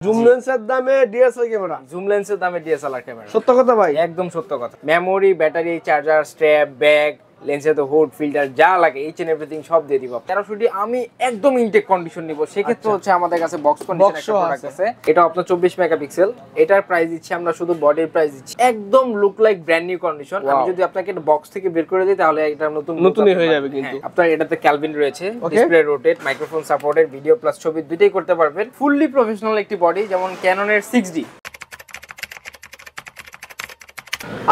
Zoom লেন্সের দামে DSLR camera, zoom লেন্সের দামে ডিএসএলআর ক্যামেরা। সত্য কথা ভাই, একদম সত্য কথা। Memory, battery, charger, strap, bag, লেন্সের তো হুড, ফিল্টার যা লাগে এইচ এন্ড এভরিথিং সব দিয়ে দিব। 1300 আমি একদম ইনটেক কন্ডিশন নিব, সেক্ষেত্রে হচ্ছে আমাদের কাছে বক্স কন্ডিশন একটা প্রোডাক্ট আছে। এটা আপনার 24 মেগাপিক্সেল। এটার প্রাইস দিচ্ছি আমরা শুধু বডির প্রাইস দিচ্ছি একদম look like brand new condition. আমি যদি আপনাকে এটা বক্স থেকে বের করে দিই তাহলে এটা নতুনই হয়ে যাবে। কিন্তু আপনার এটাতে ক্যালভিন রয়েছে, display rotate, microphone supported, video plus ছবি দুটোই করতে পারবেন। ফুললি প্রফেশনাল একটি বডি, যেমন ক্যাননের 6D।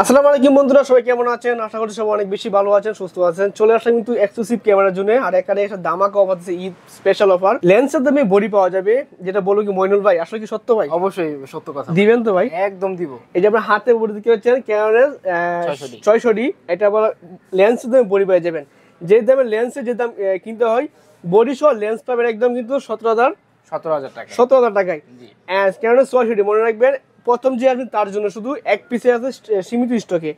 আসসালামু আলাইকুম বন্ধুরা, সবাই কেমন আছেন? আশা করি সবাই অনেক বেশি ভালো আছেন, সুস্থ আছেন। চলে আসলাম কিন্তু এক্সক্লুসিভ ক্যামেরার জন্য, আর এখানে একটা ধামাকা অফার আছে, ঈদ স্পেশাল অফার। লেন্সের দামে বডি পাওয়া যাবে, যেটা বলো কি মইনুল ভাই, আসলে কি সত্য ভাই? অবশ্যই সত্য কথা। দিবেন তো ভাই? একদম দিব। এই যে আপনার হাতে বডি দেখতে পাচ্ছেন ক্যাননের 600D, এটা বলা লেন্সের দামে বডি পেয়ে যাবেন। যে দামে লেন্সের যে দাম কিনতে হয়, বডি সহ লেন্স পাবেন একদম কিন্তু 17,000 টাকা, 17,000 টাকায়। ক্যাননের 600D মনে রাখবেন, প্রথম যে আসবেন তার জন্য শুধু এক পিসে আছে সীমিত স্টকে।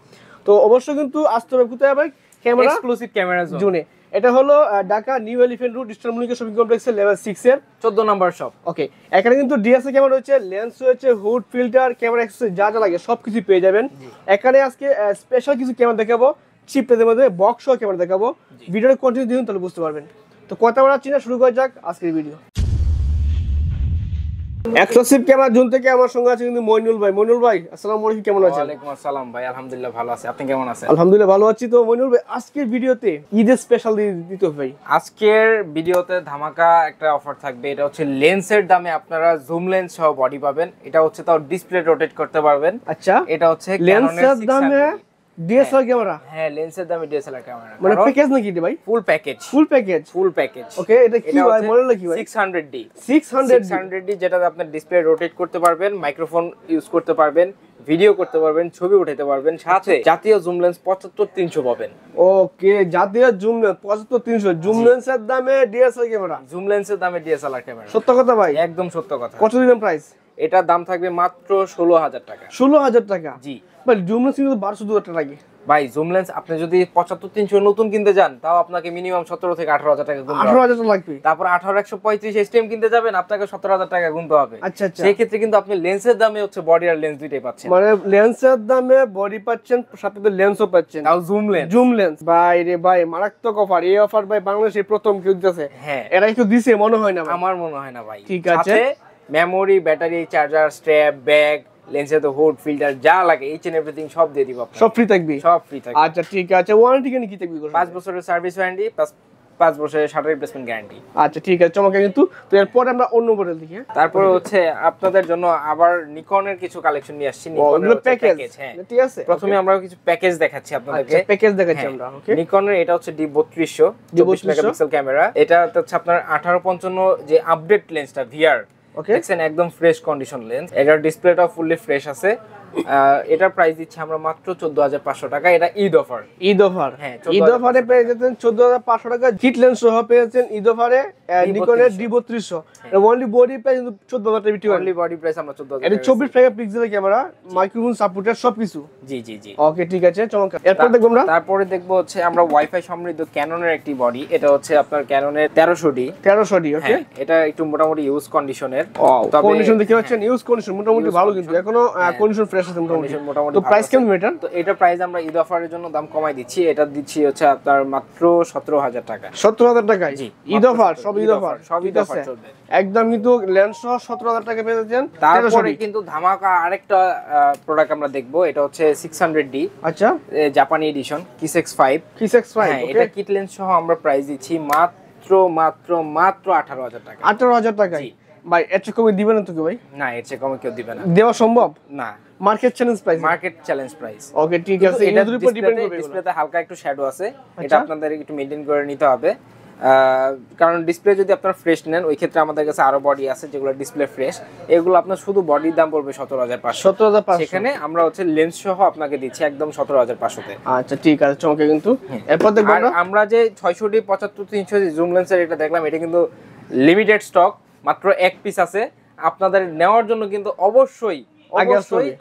তো অবশ্যই কিন্তু আসতে হবে কোথায় হবে, ক্যামেরা এক্সক্লুসিভ ক্যামেরা জোনে। এটা হলো Dhaka new elephant road eastern Mallika shopping কমপ্লেক্সের লেভেল 6 এর 14 নম্বর শপ। ওকে, এখানে কিন্তু ডিএসএলআর ক্যামেরা রয়েছে, লেন্স রয়েছে, হুড, ফিল্টার, ক্যামেরা অ্যাক্সেসরি যা যা লাগে সবকিছু পেয়ে যাবেন এখানে। আজকে স্পেশাল কিছু ক্যামেরা দেখাবো, চিপ প্রাইসের মধ্যে বক্স সহ ক্যামেরা দেখাবো। ভিডিওটা কন্টিনিউ দিন তাহলে বুঝতে পারবেন। তো কথা বলাচ্ছি না, শুরু করা যাক আজকের ভিডিও। এক্সক্লুসিভ ক্যামেরা জোন থেকে আমার সঙ্গে আছে কিন্তু মইনুল ভাই। মইনুল ভাই আসসালামু আলাইকুম, কেমন আছেন? ওয়ালাইকুম আসসালাম ভাই, আলহামদুলিল্লাহ ভালো আছি, আপনি কেমন আছেন? আলহামদুলিল্লাহ ভালো আছি। তো মইনুল ভাই, আজকের ভিডিওতে ঈদের স্পেশাল দিতে ভাই, আজকের ভিডিওতে ধামাকা একটা অফার থাকবে। এটা হচ্ছে লেন্সের দামে আপনারা জুম লেন্স সহ বডি পাবেন। এটা হচ্ছে তাও ডিসপ্লে রোটেট করতে পারবেন। আচ্ছা, এটা হচ্ছে লেন্সের দামে ডিএসএলআর ক্যামেরা। হ্যাঁ, লেন্সের দামে ডিএসএলআর ক্যামেরা, মানে প্যাকেজ নাকি ভাই? Full package. Full package. ওকে, এটা কি ভাই, মডেল কি ভাই? 600D, যেটাতে আপনি ডিসপ্লে রোটেট করতে পারবেন, মাইক্রোফোন ইউজ করতে পারবেন, ভিডিও করতে পারবেন, ছবি উঠাতে পারবেন, সাথে জাতীয় জুম লেন্স 75-300 পাবেন। ওকে, জাতীয় জুম লেন্স 75-300। জুম লেন্সের দামে ডিএসএলআর ক্যামেরা, জুম লেন্সের দামে ডিএসএলআর ক্যামেরা। সত্য কথা ভাই? একদম সত্য কথা। কত দিবেন প্রাইস? এটার দাম থাকবে মাত্র 16,000 টাকা। 16,000 টাকা? জি ভাই, জুম লেন্স কিন্তু 12,000 টাকা লাগে ভাই। জুম লেন্স আপনি যদি 75-300 নতুন কিনতে যান, তাও আপনাকে মিনিমাম 17 থেকে 18,000 টাকা গুনতে হবে। 18,000 টাকা লাগবে। তারপর 18-135 এসটিএম কিনতে যাবেন, আপনাকে 17,000 টাকা গুনতে হবে। আচ্ছা আচ্ছা, সেই ক্ষেত্রে কিন্তু আপনি লেন্সের দামে হচ্ছে বডি আর লেন্স দুইটাই পাচ্ছেন। মানে লেন্সের দামে বডি পাচ্ছেন, সাথে লেন্সও পাচ্ছেন, তাও জুম লেন্স। জুম লেন্স ভাই রে ভাই, মারাত্মক অফার। এই অফার ভাই বাংলাদেশে প্রথম কেউ দিতেছে। হ্যাঁ, এরা একটু দিছে মনে হয় না ভাই? আমার মনে হয় না ভাই। ঠিক আছে, সাথে memory, battery, charger, strap, bag, লেন্সের তো হুড, ফিল্টার যা লাগে এইচ এন্ড এভরিথিং সব দিয়ে দিব আপনাকে। সব ফ্রি থাকবে? সব ফ্রি থাকবে। আচ্ছা ঠিক আছে, ওয়ারেন্টি কি থাকবে? 5 বছরের সার্ভিস ওয়ারেন্টি, 5 বছরের শাটার রিপ্লেসমেন্ট গ্যারান্টি। আচ্ছা ঠিক আছে, চমৎকার। কিন্তু তো এরপরে আমরা অন্য মডেল দেখি। তারপরে হচ্ছে আপনাদের জন্য আবার নিকনের কিছু কালেকশন নিয়ে আসছি। নিকনের প্যাকেজ। হ্যাঁ ঠিক আছে, প্রথমে আমরা কিছু প্যাকেজ দেখাচ্ছি আপনাদেরকে। প্যাকেজ দেখাচ্ছি আমরা। ওকে, নিকনের এটা হচ্ছে D3200 24 মেগাপিক্সেল ক্যামেরা। এটা হচ্ছে আপনার 1855 যে আপডেট লেন্সটা ভিআর, দেখছেন একদম ফ্রেশ কন্ডিশন লেন্স। এটার ডিসপ্লেটা ফুললি ফ্রেশ আছে। এটার প্রাইস দিচ্ছি আমরা মাত্র 14,500 টাকা। এটা ঈদ অফার। ঈদ অফার? হ্যাঁ, ঈদ অফারে পেয়ে যেতেন 14,500 টাকা। কিট লেন্স সহ পেয়েছেন ঈদ অফারে নিকনের D3200। ওনলি বডি প্রাইস 14,000 টাকা বিক্রি হয়। অনলি বডি প্রাইস আমরা 14,000। এটা 24 মেগাপিক্সেলের ক্যামেরা, মাইক্রোফোন সাপোর্টেড সবকিছু। জি জি জি। ওকে ঠিক আছে, চমৎকার। এরপর দেখব আমরা, তারপরে দেখব হচ্ছে আমরা ওয়াইফাই সমৃদ্ধ ক্যাননের একটি বডি। এটা হচ্ছে আপনার ক্যাননের 1300D। 1300D। ওকে, এটা একটু মোটামুটি ইউজ কন্ডিশনের। তবে কন্ডিশন দেখতে পাচ্ছেন, ইউজ কন্ডিশন মোটামুটি ভালো, কিন্তু এখনো কন্ডিশন ফ্রেশ আছে মোটামুটি। তো প্রাইস কেমন এটা? তো এটা প্রাইস আমরা ঈদ অফারের জন্য দাম কমাই দিচ্ছি। এটা দিচ্ছি হচ্ছে আপনার মাত্র 17,000 টাকা। 17,000 টাকায়? জি, ঈদ অফার, সব ঈদ অফার, সব ঈদ অফার চলবে একদম। কিন্তু লেন্স সহ 17,000 টাকা পেয়ে যাচ্ছেন। তারপরে কিন্তু ধামাকা আরেকটা প্রোডাক্ট আমরা দেখবো। এটা হচ্ছে 600D। আচ্ছা, জাপানি এডিশন কিস X5। হ্যাঁ, এটা কিট লেন্স সহ আমরা প্রাইস দিচ্ছি মাত্র 18,000 টাকা। 18,000 টাকায়? ভাই এর চেয়ে কমে দিবেন না তো ভাই? না, এর চেয়ে কমে কেউ দিবে না। দেওয়া সম্ভব না, market challenge price. Market challenge price. Okay ঠিক আছে, এর উপর ডিপেন্ড করবে। ডিসপ্লেতে হালকা একটু শ্যাডো আছে, এটা আপনাদের একটু মেইনটেইন করে নিতে হবে। কারণ ডিসপ্লে যদি আপনার ফ্রেশ নেন, ওই ক্ষেত্রে আমাদের কাছে আরো বডি আছে যেগুলো ডিসপ্লে ফ্রেশ। এগুলো আপনার শুধু বডির দাম পড়বে 17,500। 17,500। সেখানে আমরা হচ্ছে লেন্স সহ আপনাকে দিচ্ছি একদম 17,500 তে। আচ্ছা ঠিক আছে, চমকে। কিন্তু এরপর দেখব আমরা যে 600D 75-300 জুম লেন্সের এটা দেখলাম, এটা কিন্তু লিমিটেড স্টক, মাত্র এক পিস আছে। আপনাদের নেওয়ার জন্য কিন্তু অবশ্যই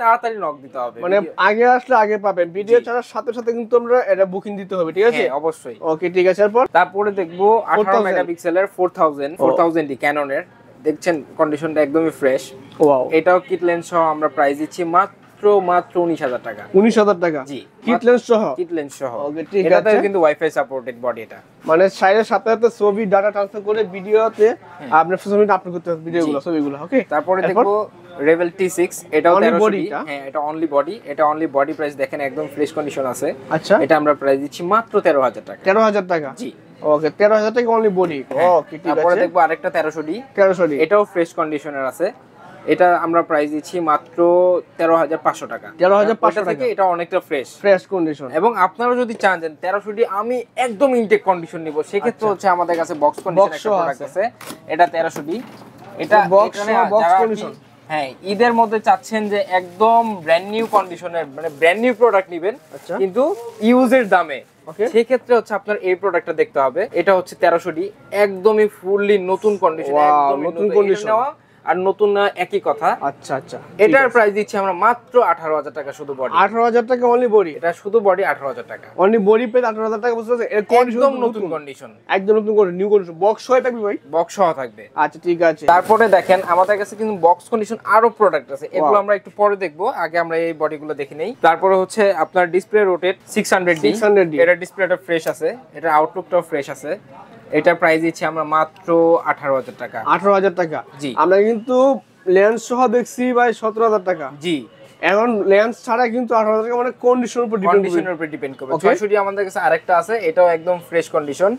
তাড়াতাড়ি নক দিতে হবে। মানে আগে আসলে আগে পাবেন, ভিডিও ছাড়ার সাথে সাথে কিন্তু আমরা এটা বুকিং দিতে হবে। ঠিক আছে, অবশ্যই। ওকে ঠিক আছে। তারপরে দেখবো 18 মেগাপিক্সেলের 4000D ক্যাননের দেখছেন কন্ডিশনটা একদমই ফ্রেশ। ওয়াও, এটাও কিট লেন্স সহ আমরা প্রাইস দিচ্ছি মাত্র 19,000 টাকা। 19,000 টাকা জি, কিট লেন্স সহ। কিট লেন্স সহ। ওকে, ঠিক এটাতে আছে। কিন্তু ওয়াইফাই সাপোর্টেড বডি এটা। মানে সাইডের সাথে সাথে ছবি ডাটা ট্রান্সফার করে ভিডিওতে আপনার সোশ্যাল মিডিয়া আপলোড করতে হবে ভিডিওগুলো, ছবিগুলো। ওকে, তারপরে দেখবো রেভেল T6, এটাও Only 1300 body ডি। টা? হ্যাঁ, এটা অনলি বডি। এটা অনলি বডি প্রাইস দেখেন একদম ফ্রেশ কন্ডিশন আছে। আচ্ছা, এটা আমরা প্রাইস দিচ্ছি মাত্র 13,000 টাকা। 13,000 টাকা। জি, ওকে, 13,000 টাকা অনলি বডি। ওকে, ঠিক তারপরে আছে। দেখবো আরেকটা 1300 ডি। 1300 ডি, এটাও ফ্রেশ কন্ডিশনের আছে। এটা আমরা প্রাইস দিচ্ছি মাত্র 13,500 টাকা। 13,500 ওটা থেকে টাকা। এটা অনেকটা ফ্রেশ। Fresh condition. এবং আপনারা যদি চান যে 1300 ডি আমি একদম ইনটেক কন্ডিশন নিব, সেক্ষেত্রে হচ্ছে আমাদের কাছে বক্স কন্ডিশন একটা প্রোডাক্ট আছে। এটা 1300 ডি। এটা বক্স এখানে বক্স যারা কন্ডিশন। হ্যাঁ, ঈদের মধ্যে চাচ্ছেন যে একদম ব্র্যান্ড নিউ কন্ডিশনের মানে ব্র্যান্ড নিউ প্রোডাক্ট নেবেন আচ্ছা, কিন্তু ইউজের দামে, ওকে, সেক্ষেত্রে হচ্ছে আপনার এই প্রোডাক্টটা দেখতে হবে। এটা হচ্ছে 1300 ডি, একদমই ফুললি নতুন কন্ডিশন, Wow, একদমই নতুন নতুন condition। নেওয়া আর নতুন না একই কথা। আচ্ছা আচ্ছা, এটার প্রাইস দিচ্ছি আমরা মাত্র 18,000 টাকা শুধু বডি। 18,000 টাকা অনলি বডি। এটা শুধু বডি 18,000 টাকা। অনলি বডি পে 18,000 টাকা, বুঝতে পারছেন? এর কন্ডিশন একদম নতুন কন্ডিশন, একদম নতুন কন্ডিশন, নিউ কন্ডিশন। বক্স সহ থাকবে ভাই? বক্স সহ থাকবে। আচ্ছা, ঠিক আছে। তারপরে দেখেন আমাদের কাছে কিন্তু বক্স কন্ডিশন আরো প্রোডাক্ট আছে, এগুলো আমরা একটু পরে দেখবো। আগে আমরা এই বডিগুলো দেখে নেই। তারপরে হচ্ছে আপনার ডিসপ্লে রোটেট 600D। 600D, এটা ডিসপ্লেটা ফ্রেশ আছে, এটা আউটলুকটাও ফ্রেশ আছে। এটা প্রাইস দিচ্ছি আমরা মাত্র 18,000 টাকা। 18,000 টাকা। জি, আমরা কিন্তু লেন্স সহ দেখছি ভাই 17,000 টাকা। জি, এখন লেন্স ছাড়া কিন্তু 18,000 টাকা, মানে কন্ডিশনের উপর ডিপেন্ড কন্ডিশনের উপর ডিপেন্ড করবে। 600D আমাদের কাছে আরেকটা আছে, এটাও একদম ফ্রেশ কন্ডিশন।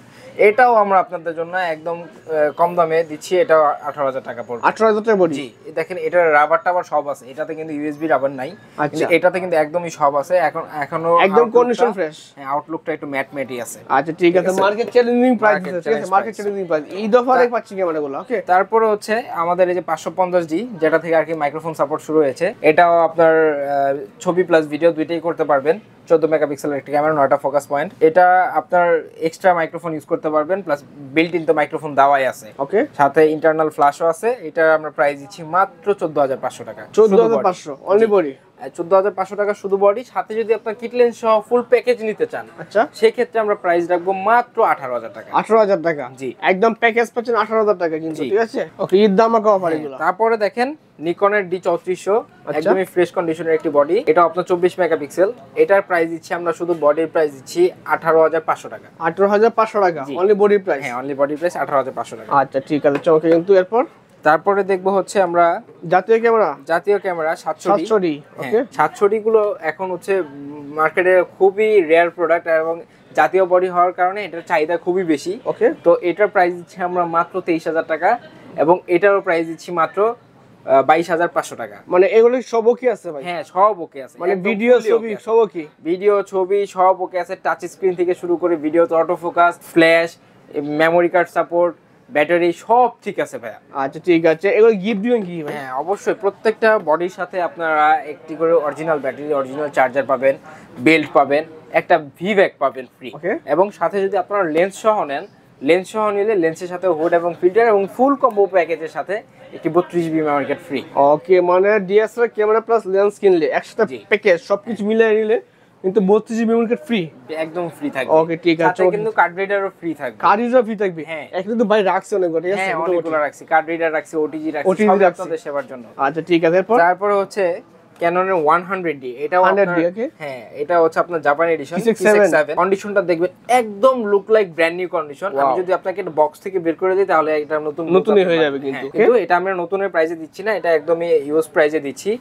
এটাও আমরা আপনাদের জন্য একদম কম দামে দিচ্ছি, এটাও 18,000 টাকা পড়বে। 18,000 টাকা বডি। জি, দেখেন এটার রাবার টাবার সব আছে, এটাতে কিন্তু ইউএসবি রাবার নাই। আচ্ছা, এটাতে কিন্তু একদমই সব আছে। এখনো একদম কন্ডিশন ফ্রেশ। হ্যাঁ, আউটলুকটা একটু ম্যাট ম্যাটই আছে। আচ্ছা, ঠিক আছে। মার্কেট চ্যালেঞ্জিং প্রাইস আছে, ঠিক আছে? Market price। Challenging price. Eid অফারে পাচ্ছি ক্যামেরাগুলো। ওকে, তারপরে হচ্ছে আমাদের এই যে 550D, যেটা থেকে আর কি মাইক্রোফোন সাপোর্ট শুরু হয়েছে, এটাও আপনার ছবি প্লাস ভিডিও দুইটাই করতে পারবেন। 14 মেগাপিক্সেলের একটা ক্যামেরা, 9টা ফোকাস পয়েন্ট। এটা আপনার এক্সট্রা মাইক্রোফোন ইউজ করতে পারবেন, প্লাস বিল্ট ইন তো মাইক্রোফোন দেওয়াই আছে, ওকে, সাথে ইন্টারনাল ফ্ল্যাশও আছে। এটা আমরা প্রাইস দিচ্ছি মাত্র 14,500 টাকা। 14,500 অনলি বডি। 14,500 টাকা শুধু বডি। সাথে যদি আপনার কিট লেন্স সহ ফুল প্যাকেজ নিতে চান, আচ্ছা, সেক্ষেত্রে আমরা প্রাইস রাখবো মাত্র 18,000 টাকা। 18,000 টাকা। জি, একদম প্যাকেজ পাচ্ছেন 18,000 টাকা কিন্তু, জি। ঠিক আছে? ওকে, ঈদ ধামাকা অফার এগুলো। তারপরে দেখেন নিকনের D3400, আচ্ছা। একদমই ফ্রেশ কন্ডিশনের একটি বডি। এটা আপনার 24 মেগাপিক্সেল। এটার প্রাইস দিচ্ছি আমরা শুধু বডির প্রাইস দিচ্ছি 18,500 টাকা। 18,500 টাকা জি। Only body price. হ্যাঁ, অনলি বডি প্রাইস 18,500 টাকা। আচ্ছা, ঠিক আছে, চমকে। কিন্তু এরপর তারপরে দেখবো হচ্ছে আমরা জাতীয় ক্যামেরা জাতীয় ক্যামেরা 700D। 700D, ওকে, 700D গুলো এখন হচ্ছে মার্কেটে খুবই রেয়ার প্রোডাক্ট, এবং জাতীয় বডি হওয়ার কারণে এটার চাহিদা খুবই বেশি। ওকে, তো এটার প্রাইস দিচ্ছি আমরা মাত্র 23,000 টাকা, এবং এটারও প্রাইস দিচ্ছি মাত্র 22,500 টাকা। মানে এগুলো সব কি আছে ভাই? হ্যাঁ, সব ওকে আছে, মানে একদম ভিডিও fully ছবি okay আছে। সব কি? ভিডিও ছবি সব ওকে আছে। টাচ স্ক্রিন থেকে শুরু করে ভিডিওতে auto focus, flash, memory card support, battery সব ঠিক আছে ভাইয়া। আচ্ছা, ঠিক আছে। এগুলো গিফট দিবেন কি ভাই? হ্যাঁ, অবশ্যই। প্রত্যেকটা বডির সাথে আপনারা একটি করে অরিজিনাল ব্যাটারি, অরিজিনাল চার্জার পাবেন, বেল্ট পাবেন, একটা ভিব্যাক পাবেন ফ্রি। ওকে, এবং সাথে যদি আপনারা লেন্স সহ নেন, লেন্স সহ নিলে লেন্সের সাথে হুড এবং ফিল্টার এবং ফুল কম্বো প্যাকেজের সাথে একটি 32GB মেমোরি কার্ড ফ্রি। ওকে, মানে ডিএসএলআর ক্যামেরা প্লাস লেন্স কিনলে একসাথে জি। প্যাকেজ সবকিছু মিলিয়ে নিলে কিন্তু 32GB মেমোরি কার্ড ফ্রি। একদম ফ্রি থাকবে। ওকে, ঠিক আছে। সাথে কিন্তু কার্ড রিডারও ফ্রি থাকবে। কার্ড রিডার ফ্রি থাকবে? হ্যাঁ। একটা তো ভাই রাখছে অনেকগুলো, ঠিক আছে? হ্যাঁ, অনেকগুলো রাখছি, কার্ড রিডার রাখছি, ওটিজি রাখছি, OTG সব রাখছি। আপনাদের সেবার জন্য। আচ্ছা, ঠিক আছে। এরপর তারপরে হচ্ছে ক্যাননের 100D, এটাও 100D, আপনার ওকে। হ্যাঁ, এটা হচ্ছে আপনার জাপান এডিশন P67 কন্ডিশনটা দেখবেন একদম look like brand new condition. আমি Wow। যদি আপনাকে এটা বক্স থেকে বের করে দিই তাহলে এটা নতুনই হয়ে যাবে কিন্তু। কিন্তু এটা আমরা নতুনের প্রাইসে দিচ্ছি না, এটা একদমই ইউজ প্রাইসে দিচ্ছি।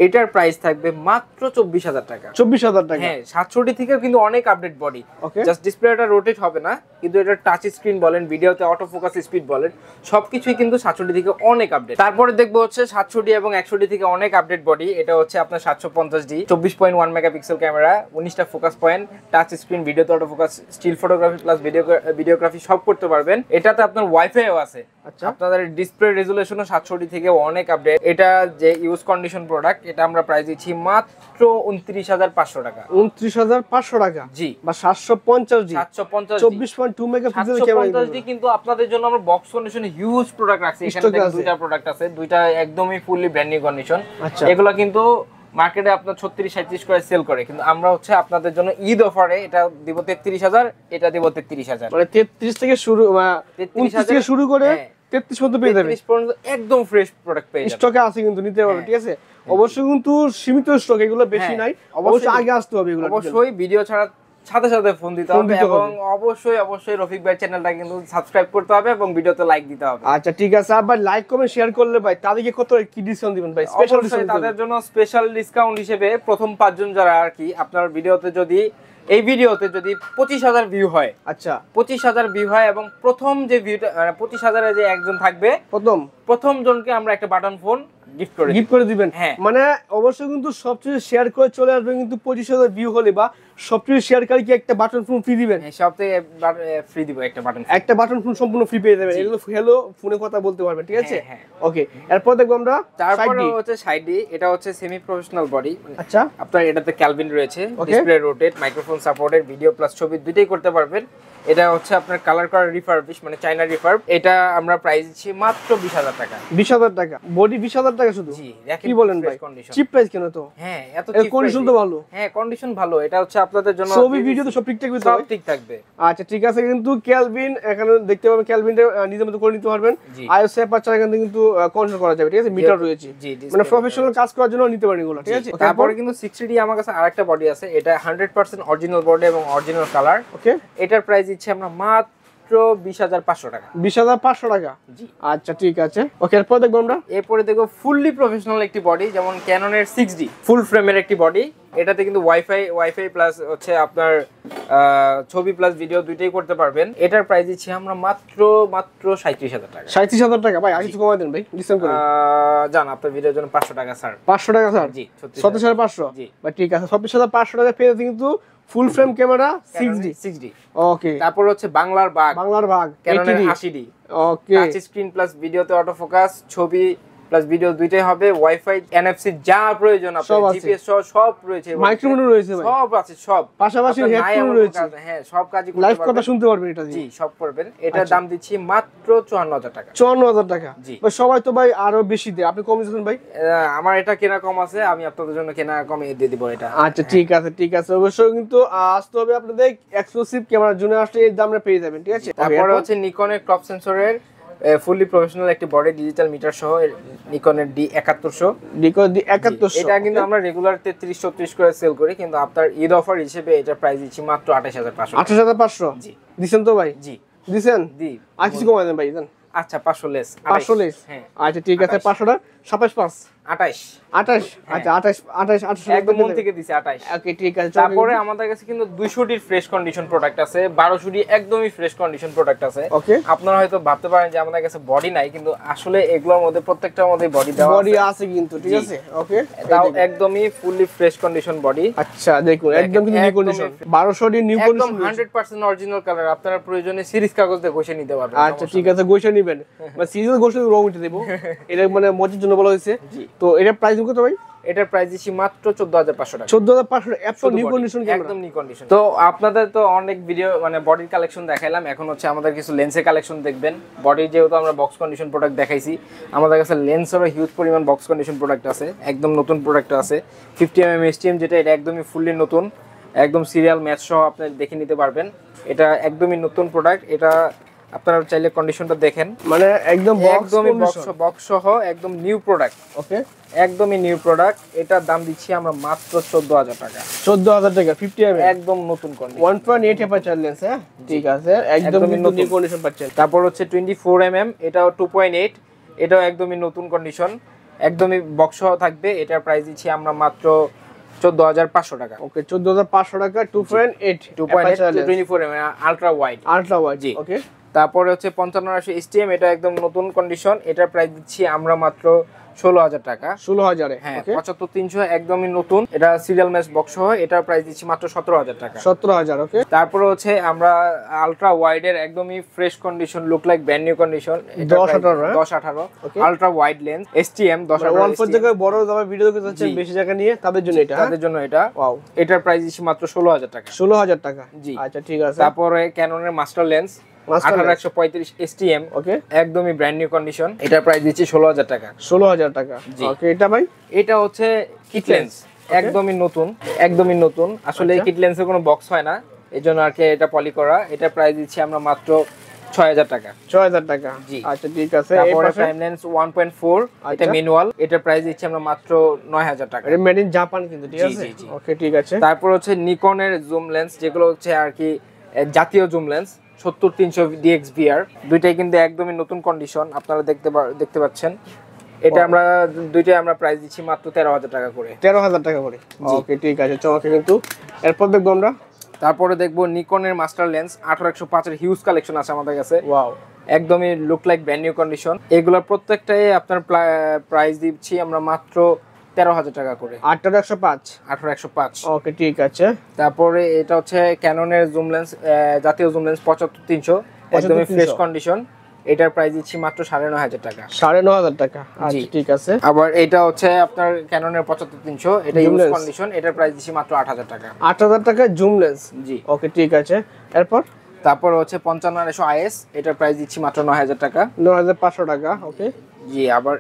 এটার প্রাইস থাকবে মাত্র 24,000 টাকা। 24,000 টাকা। হ্যাঁ, 700D থেকে কিন্তু অনেক আপডেট বডি। ওকে, জাস্ট ডিসপ্লেটা রোটেট হবে না, কিন্তু এটা টাচ স্ক্রিন বলেন, ভিডিওতে অটো ফোকাস স্পিড বলেন, সবকিছুই কিন্তু 700D থেকে অনেক আপডেট। তারপরে দেখবো হচ্ছে 700D এবং 100D থেকে অনেক আপডেট বডি। এটা হচ্ছে আপনার 750D, 24.1 মেগাপিক্সেল ক্যামেরা, 19টা ফোকাস পয়েন্ট, টাচ স্ক্রিন, ভিডিওতে auto focus, still photography plus videography সব করতে পারবেন। এটাতে আপনার ওয়াইফাইও আছে। আচ্ছা, আপনাদের ডিসপ্লে রেজুলেশনও 700D থেকে অনেক আপডেট। এটা যে ইউজ কন্ডিশন প্রোডাক্ট, এটা আমরা প্রাইস দিচ্ছি মাত্র 29,500 টাকা। 29,500 টাকা। জি, বা 750D, 750D, 24.2 megapixel camera. 750D কিন্তু আপনাদের জন্য আমরা বক্স কন্ডিশনে হিউজ প্রোডাক্ট রাখছি। এখানে Stock দেখেন আছে। দুইটা প্রোডাক্ট আছে, দুইটা একদমই ফুললি ব্র্যান্ড নিউ কন্ডিশন। আচ্ছা, এগুলো কিন্তু মার্কেটে আপনার 36-37 করে সেল করে, কিন্তু আমরা হচ্ছে আপনাদের জন্য ঈদ অফারে এটা দিব 33,000, এটা দিব 33,000। মানে 33 থেকে শুরু, 29 থেকে শুরু করে 33 পর্যন্ত পেয়ে যাবেন 33 পর্যন্ত একদম ফ্রেশ প্রোডাক্ট পেয়ে যাবেন। স্টকে আছে কিন্তু নিতে পারবেন, ঠিক আছে? অবশ্যই কিন্তু সীমিত স্টক, এগুলো বেশি নাই, অবশ্যই আগে আসতে হবে এগুলো। অবশ্যই ভিডিও ছাড়া সাথে সাথে ফোন দিতে হবে এবং অবশ্যই রফিক ভাই চ্যানেলটা কিন্তু সাবস্ক্রাইব করতে হবে এবং ভিডিওতে লাইক দিতে হবে। আচ্ছা ঠিক আছে, আর ভাই লাইক কমেন্ট শেয়ার করলে ভাই তাদেরকে কত কি ডিসকাউন্ট দিবেন ভাই? স্পেশাল ডিসকাউন্ট তাদের জন্য স্পেশাল ডিসকাউন্ট হিসেবে প্রথম 5 জন যারা আর কি আপনার এই ভিডিওতে যদি 25,000 ভিউ হয়, আচ্ছা 25,000 ভিউ হয় এবং প্রথম যে ভিউটা 25,000 যে একজন থাকবে প্রথম জনকে আমরা একটা বাটন ফোন গিফট করে দিবেন। হ্যাঁ মানে অবশ্যই কিন্তু সবচেয়ে শেয়ার করে চলে আসবে কিন্তু 25,000 ভিউ হলে বা সবচেয়ে শেয়ারকারীকে একটা বাটন ফোন ফ্রি দিবেন। সব থেকে ফ্রি দিব একটা বাটন ফোন সম্পূর্ণ ফ্রি পেয়ে যাবেন। এগুলো হ্যালো ফোনে কথা বলতে পারবেন, ঠিক আছে? ওকে, এরপর দেখবো আমরা তারপরে হচ্ছে সাইড ডি, এটা হচ্ছে সেমি প্রফেশনাল বডি। আচ্ছা আপনার এটাতে ক্যালভিন রয়েছে, display rotate, microphone supported, video plus ছবি দুটেই করতে পারবেন। এটা হচ্ছে আপনার কালার করা রিফারবিশ মানে চায়না রিফার্ব। এটা আমরা প্রাইস দিচ্ছি মাত্র 20,000 টাকা। 20,000 টাকা বডি, 20,000 টাকা শুধু? জি, কি বলেন ভাই, চিপ প্রাইস কেন তো? হ্যাঁ এত চিপ, কন্ডিশন তো ভালো। হ্যাঁ কন্ডিশন ভালো। এটা হচ্ছে আপনাদের জন্য ছবি ভিডিও তো সব ঠিকঠাক হবে, সব ঠিক থাকবে। আচ্ছা ঠিক আছে, কিন্তু ক্যালভিন এখানে দেখতে পাবেন, ক্যালভিনটা নিজের মতো করে নিতে পারবেন। আইওএস অ্যাপারচার এখানে কিন্তু কন্ট্রোল করা যাবে, ঠিক আছে? মিটার রয়েছে, মানে প্রফেশনাল কাজ করার জন্য নিতে পারেন এগুলো, ঠিক আছে? তারপরে কিন্তু 60D আমার কাছে আরেকটা বডি আছে, এটা 100% অরিজিনাল বডি এবং অরিজিনাল কালার। ওকে, এটার প্রাইস দিচ্ছি আমরা মাত্র 20,500 টাকা। 20,500 টাকা, জি আচ্ছা ঠিক আছে। ওকে, এরপর দেখবো আমরা, এরপরে দেখো ফুললি প্রফেশনাল একটি বডি, যেমন ক্যাননের 6D ফুল ফ্রেমের একটি বডি। এটাতে কিন্তু ওয়াইফাই প্লাস হচ্ছে আপনার ছবি প্লাস ভিডিও দুইটাই করতে পারবেন। এটার প্রাইস দিচ্ছি আমরা মাত্র 37,000 টাকা। 37,000 টাকা ভাই, আর কিছু কমাই দেন ভাই, ডিসকাউন্ট করে জান আপনার ভিডিওর জন্য 500 টাকা স্যার। 500 টাকা স্যার? জি 37,500। জি ভাই ঠিক আছে, 36,500 টাকা পেয়ে কিন্তু ফুল ফ্রেম ক্যামেরা 6D। ওকে, তারপর হচ্ছে বাংলার বাগ ক্যাননের 80D। ওকে, টাচ স্ক্রিন প্লাস ভিডিওতে অটো ফোকাস, ছবি প্লাস ভিডিও দুইটাই হবে। ওয়াইফাই এনএফসি যা প্রয়োজন আপনার, জিপিএস সব রয়েছে, মাইক্রোফোন রয়েছে ভাই, সব আছে সব, পাশাপাশি হেডফোন রয়েছে। হ্যাঁ সব কাজই করতে লাইভ পারবেন, কথা শুনতে পারবেন এটা দিয়ে। জি সব করবেন। এটার দাম দিচ্ছি মাত্র 54,000 টাকা। 54,000 টাকা? জি ভাই সবাই তো ভাই আরো বেশি দেয়, আপনি কম দিচ্ছেন ভাই। আমার এটা কেনা কম আছে, আমি আপনাদের জন্য কেনা কমে দিয়ে দিব এটা। আচ্ছা ঠিক আছে ঠিক আছে, অবশ্যই কিন্তু আসতে হবে আপনাদের এক্সক্লুসিভ ক্যামেরার জন্য, আসলে এই দামে পেয়ে যাবেন, ঠিক আছে? তারপরে হচ্ছে নিকনের ক্রপ সেন্সরের ফুলি প্রফেশনাল একটি বডি, ডিজিটাল মিটার সহ নিকনের D7100। এটা কিন্তু আমরা রেগুলার 33-34 করে সেল করি, কিন্তু আপনার ঈদ অফার হিসেবে এটা প্রাইস দিচ্ছি মাত্র 28,500। 28,500? জি দিছেন তো ভাই? জি দিছেন। আর কিছু কমাই দেন ভাই, দেন। আচ্ছা 500 লেস। 500 লেস? হ্যাঁ আচ্ছা ঠিক আছে, 500টা 27.5 28 আচ্ছা 28 একদম মন থেকে দিছি 28। ওকে ঠিক আছে। তারপরে আমাদের কাছে কিন্তু 200 ডির ফ্রেশ কন্ডিশন প্রোডাক্ট আছে, 1200 ডি একদমই ফ্রেশ কন্ডিশন প্রোডাক্ট আছে। ওকে, আপনারা হয়তো ভাবতে পারেন যে আমাদের কাছে বডি নাই, কিন্তু আসলে এগুলোর মধ্যে প্রত্যেকটার মধ্যে বডি আছে কিন্তু, ঠিক আছে? ওকে, তাও একদমই ফুললি ফ্রেশ কন্ডিশন বডি। আচ্ছা দেখুন, একদম কিন্তু new condition, 1200 D new condition, একদম 100% অরিজিনাল কালার। আপনারা প্রয়োজনে সিরিজ কাগজ দিয়ে ঘষে নিতে পারবেন। আচ্ছা ঠিক আছে, ঘষে নেবেন, মানে সিরিজ ঘষে রং উঠে দেব, এটা মানে মজার জন্য বলা হয়েছে। তো এটা প্রাইস কত ভাই? এটার প্রাইস দিচ্ছি মাত্র 14,500 টাকা। 14,500 এত নিউ কন্ডিশন ক্যামেরা, একদম নিউ কন্ডিশন। তো আপনাদের তো অনেক ভিডিও মানে বডির কালেকশন দেখাইলাম, এখন হচ্ছে আমাদের কিছু লেন্সের কালেকশন দেখবেন। বডি যেহেতু আমরা বক্স কন্ডিশন প্রোডাক্ট দেখাইছি, আমাদের কাছে লেন্সেরও হিউজ পরিমাণ বক্স কন্ডিশন প্রোডাক্ট আছে, একদম নতুন প্রোডাক্ট আছে। 50mm STM যেটা, এটা একদমই ফুললি নতুন, একদম সিরিয়াল ম্যাচ সহ আপনি দেখে নিতে পারবেন। এটা একদমই নতুন প্রোডাক্ট, এটা আপনারা চাইলে কন্ডিশনটা দেখেন, মানে একদমই বক্স সহ একদম নিউ প্রোডাক্ট। ওকে, একদমই নিউ প্রোডাক্ট। এটার দাম দিচ্ছি আমরা মাত্র 14,000 টাকা। 14,000 টাকা 50mm একদম নতুন কন্ডিশন, 1.8 অ্যাপারচার লেন্স। হ্যাঁ ঠিক আছে, একদমই নতুন কন্ডিশন পাচ্ছেন। তারপর হচ্ছে 24mm, এটাও 2.8, এটাও একদমই নতুন কন্ডিশন, একদমই বক্স সহ থাকবে। এটার প্রাইস দিচ্ছি আমরা মাত্র 14,500 টাকা। ওকে, 14,500 টাকা 2.8 24mm আলট্রা ওয়াইড। জি ওকে। তারপরে হচ্ছে 5580 STM, এটা একদম নতুন কন্ডিশন, এটার প্রাইস দিচ্ছি আমরা মাত্র 16,000 টাকা। 16,000? হ্যাঁ 75-300 একদমই নতুন, এটা সিরিয়াল ম্যাচ বক্স সহ, এটার প্রাইস দিচ্ছি মাত্র 17,000 টাকা। 17,000। ওকে, তারপরে হচ্ছে আমরা আলট্রা ওয়াইড এর একদমই fresh condition, look like brand new condition, 10-18 ultra wide lens STM 10-18 জায়গায় বড় দামে ভিডিও করতে চাচ্ছেন, বেশি জায়গা নিয়ে, তাদের জন্য এটা ওয়াও, এটার প্রাইস দিচ্ছি মাত্র 16,000 টাকা। 16,000 টাকা? জি আচ্ছা ঠিক আছে। তারপরে ক্যাননের মাস্টার লেন্স 1835 STM, ওকে, একদমই ব্র্যান্ড নিউ কন্ডিশন, এটার প্রাইস দিচ্ছি 16,000 টাকা। 16,000 টাকা। ওকে, এটা ভাই? এটা হচ্ছে কিট লেন্স, একদমই নতুন। আসলে এই কিট লেন্সের কোনো বক্স হয় না, এজন্য আর কি এটা পলি করা। এটা প্রাইস দিচ্ছি আমরা মাত্র 6000 টাকা। 6000 টাকা। জি। আচ্ছা ঠিক আছে। তারপরে প্রাইম লেন্স 1.4 এটা ম্যানুয়াল, এটার প্রাইস দিচ্ছি আমরা মাত্র 9000 টাকা। এটা মেড ইন জাপান কিন্তু, ঠিক আছে? জি, জি। ওকে ঠিক আছে। তারপর হচ্ছে নিকনের জুম লেন্স, যেগুলো হচ্ছে আর কি জাতীয় জুম লেন্স 70-300 DXVR, দুইটাই কিন্তু একদমই নতুন কন্ডিশন, আপনারা দেখতে পাচ্ছেন। এটা আমরা দুইটাই আমরা প্রাইস দিচ্ছি মাত্র 13000 টাকা করে। 13000 টাকা করে। ওকে ঠিক আছে, চমৎকার কিন্তু। এরপর দেখবো আমরা, তারপরে দেখবো নিকনের মাস্টার লেন্স 18105 এর হিউজ কালেকশন আছে আমাদের কাছে। ওয়াও, একদমই look like brand new condition. এগুলোর প্রত্যেকটাই আপনার প্রাইস দিচ্ছি আমরা মাত্র 13000 টাকা করে। 18105। ওকে ঠিক আছে। তারপরে এটা হচ্ছে ক্যাননের জুম লেন্স, জাতীয় জুম লেন্স 75300, একদমই ফ্রেশ কন্ডিশন, এটার প্রাইস দিচ্ছি মাত্র 9500 টাকা। 9500 টাকা। আচ্ছা ঠিক আছে। আবার এটা হচ্ছে আপনার ক্যাননের 75300, এটা ইউজ কন্ডিশন, এটার প্রাইস দিচ্ছি মাত্র 8000 টাকা। 8000 টাকা জুম লেন্স। জি। ওকে ঠিক আছে। এরপর তারপর হচ্ছে 5500 IS, এটার প্রাইস দিচ্ছি মাত্র 9000 টাকা। 9500 টাকা। ওকে জি। আবার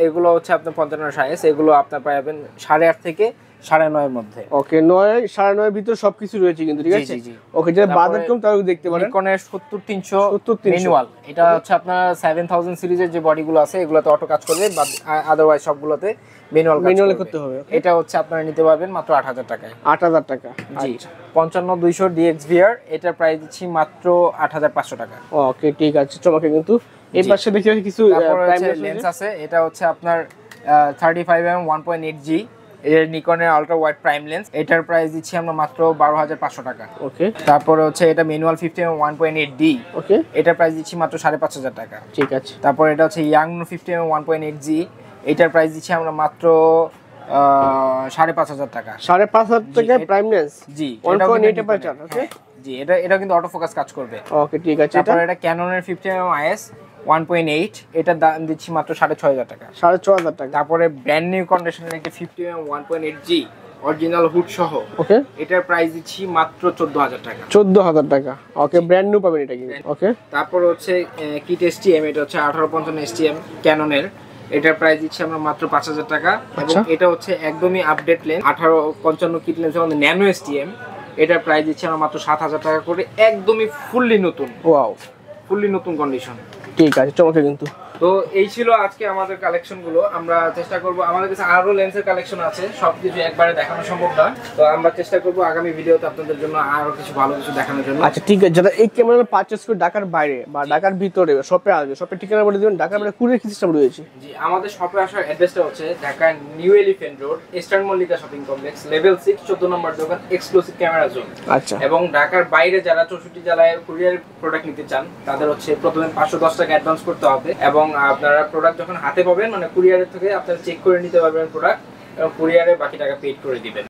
এগুলো হচ্ছে আপনার 5500 IS, এগুলো আপনার পাবেন 8.5 থেকে 9.5 এর মধ্যে। ওকে 9 9.5 এর ভিতর সবকিছু রয়েছে কিন্তু, ঠিক আছে? ওকে, যে বাজেট কম তাও দেখতে পারেন। নিকনের 70300 ম্যানুয়াল, এটা হচ্ছে আপনার 7000 সিরিজের যে বডিগুলো আছে এগুলোতে অটো কাজ করবে, আদারওয়াইজ সবগুলোতে ম্যানুয়াল করতে হবে। এটা হচ্ছে আপনারা নিতে পারবেন মাত্র 8000 টাকায়। 8000 টাকা। জি। 55200 DXVR, এটার প্রাইস দিচ্ছি মাত্র 8500 টাকা। ওকে ঠিক আছে, চমৎকার কিন্তু। এই পাশে দেখি কিছু প্রাইম লেন্স আছে, এটা হচ্ছে আপনার 35mm 1.8G এর নিকনের আলট্রা ওয়াইড প্রাইম লেন্স, এটার প্রাইস দিচ্ছি আমরা মাত্র 12500 টাকা। ওকে। তারপরে হচ্ছে এটা ম্যানুয়াল 50mm 1.8D, ওকে, এটার প্রাইস দিচ্ছি মাত্র 5500 টাকা। ঠিক আছে। তারপর এটা হচ্ছে ইয়াংনো 50mm 1.8G, এটার প্রাইস দিচ্ছি আমরা মাত্র 5500 টাকা। 5500 টাকা প্রাইম লেন্স। জি। 1.8 অ্যাপারচার। ওকে। জি, এটা কিন্তু অটো ফোকাস কাজ করবে। ওকে ঠিক আছে। তারপর এটা ক্যাননের 50mm IS 1.8, এটার দাম দিচ্ছি মাত্র 6500 টাকা। 6500 টাকা। তারপরে ব্র্যান্ড নিউ কন্ডিশনের একটা 50mm 1.8G অরিজিনাল হুড সহ, ওকে, এটার প্রাইস দিচ্ছি মাত্র 14000 টাকা। 14000 টাকা। ওকে, ব্র্যান্ড নিউ পাবেন এটা কিন্তু। ওকে। তারপর হচ্ছে কিট STM, এটা হচ্ছে 1855 STM ক্যাননের, এটার প্রাইস দিচ্ছি আমরা মাত্র 5000 টাকা। এবং এটা হচ্ছে একদমই আপডেট লেন্স 1855 কিট লেন্সের মধ্যে ন্যানো STM, এটার প্রাইস দিচ্ছি আমরা মাত্র 7000 টাকা করে, একদমই ফুললি নতুন। ওয়াও, ফুললি নতুন কন্ডিশন। ঠিক আছে, চমৎকার কিন্তু। তো এই ছিল আজকে আমাদের কালেকশন গুলো। আমরা চেষ্টা করব, আমাদের কাছে আরো লেন্সের কালেকশন আছে, সবকিছু একবারে দেখানো সম্ভব না, তো আমরা চেষ্টা করব আগামী ভিডিওতে আপনাদের জন্য আরো কিছু ভালো কিছু দেখানোর জন্য। আচ্ছা ঠিক আছে, যারা এই ক্যামেরা পারচেজ করে ঢাকার বাইরে বা ঢাকার ভিতরে শপে আসবে, শপের ঠিকানা বলে দিবেন। ঢাকার বাইরে কুরিয়ার কি সিস্টেম রয়েছে? জি, আমাদের শপে আসার অ্যাড্রেসটা হচ্ছে Dhaka new elephant road, eastern Mallika shopping complex, level 6, 14 নম্বর দোকান, এক্সক্লুসিভ ক্যামেরা জোন। আচ্ছা। এবং ঢাকার বাইরে যারা 64 জেলায় কুরিয়ার প্রোডাক্ট নিতে চান, তাদের হচ্ছে প্রথমে 510 টাকা অ্যাডভান্স করতে হবে, এবং আপনারা প্রোডাক্ট যখন হাতে পাবেন, মানে কুরিয়ারের থেকে আপনারা চেক করে নিতে পারবেন প্রোডাক্ট, এবং কুরিয়ারে বাকি টাকা পেড করে দিবেন।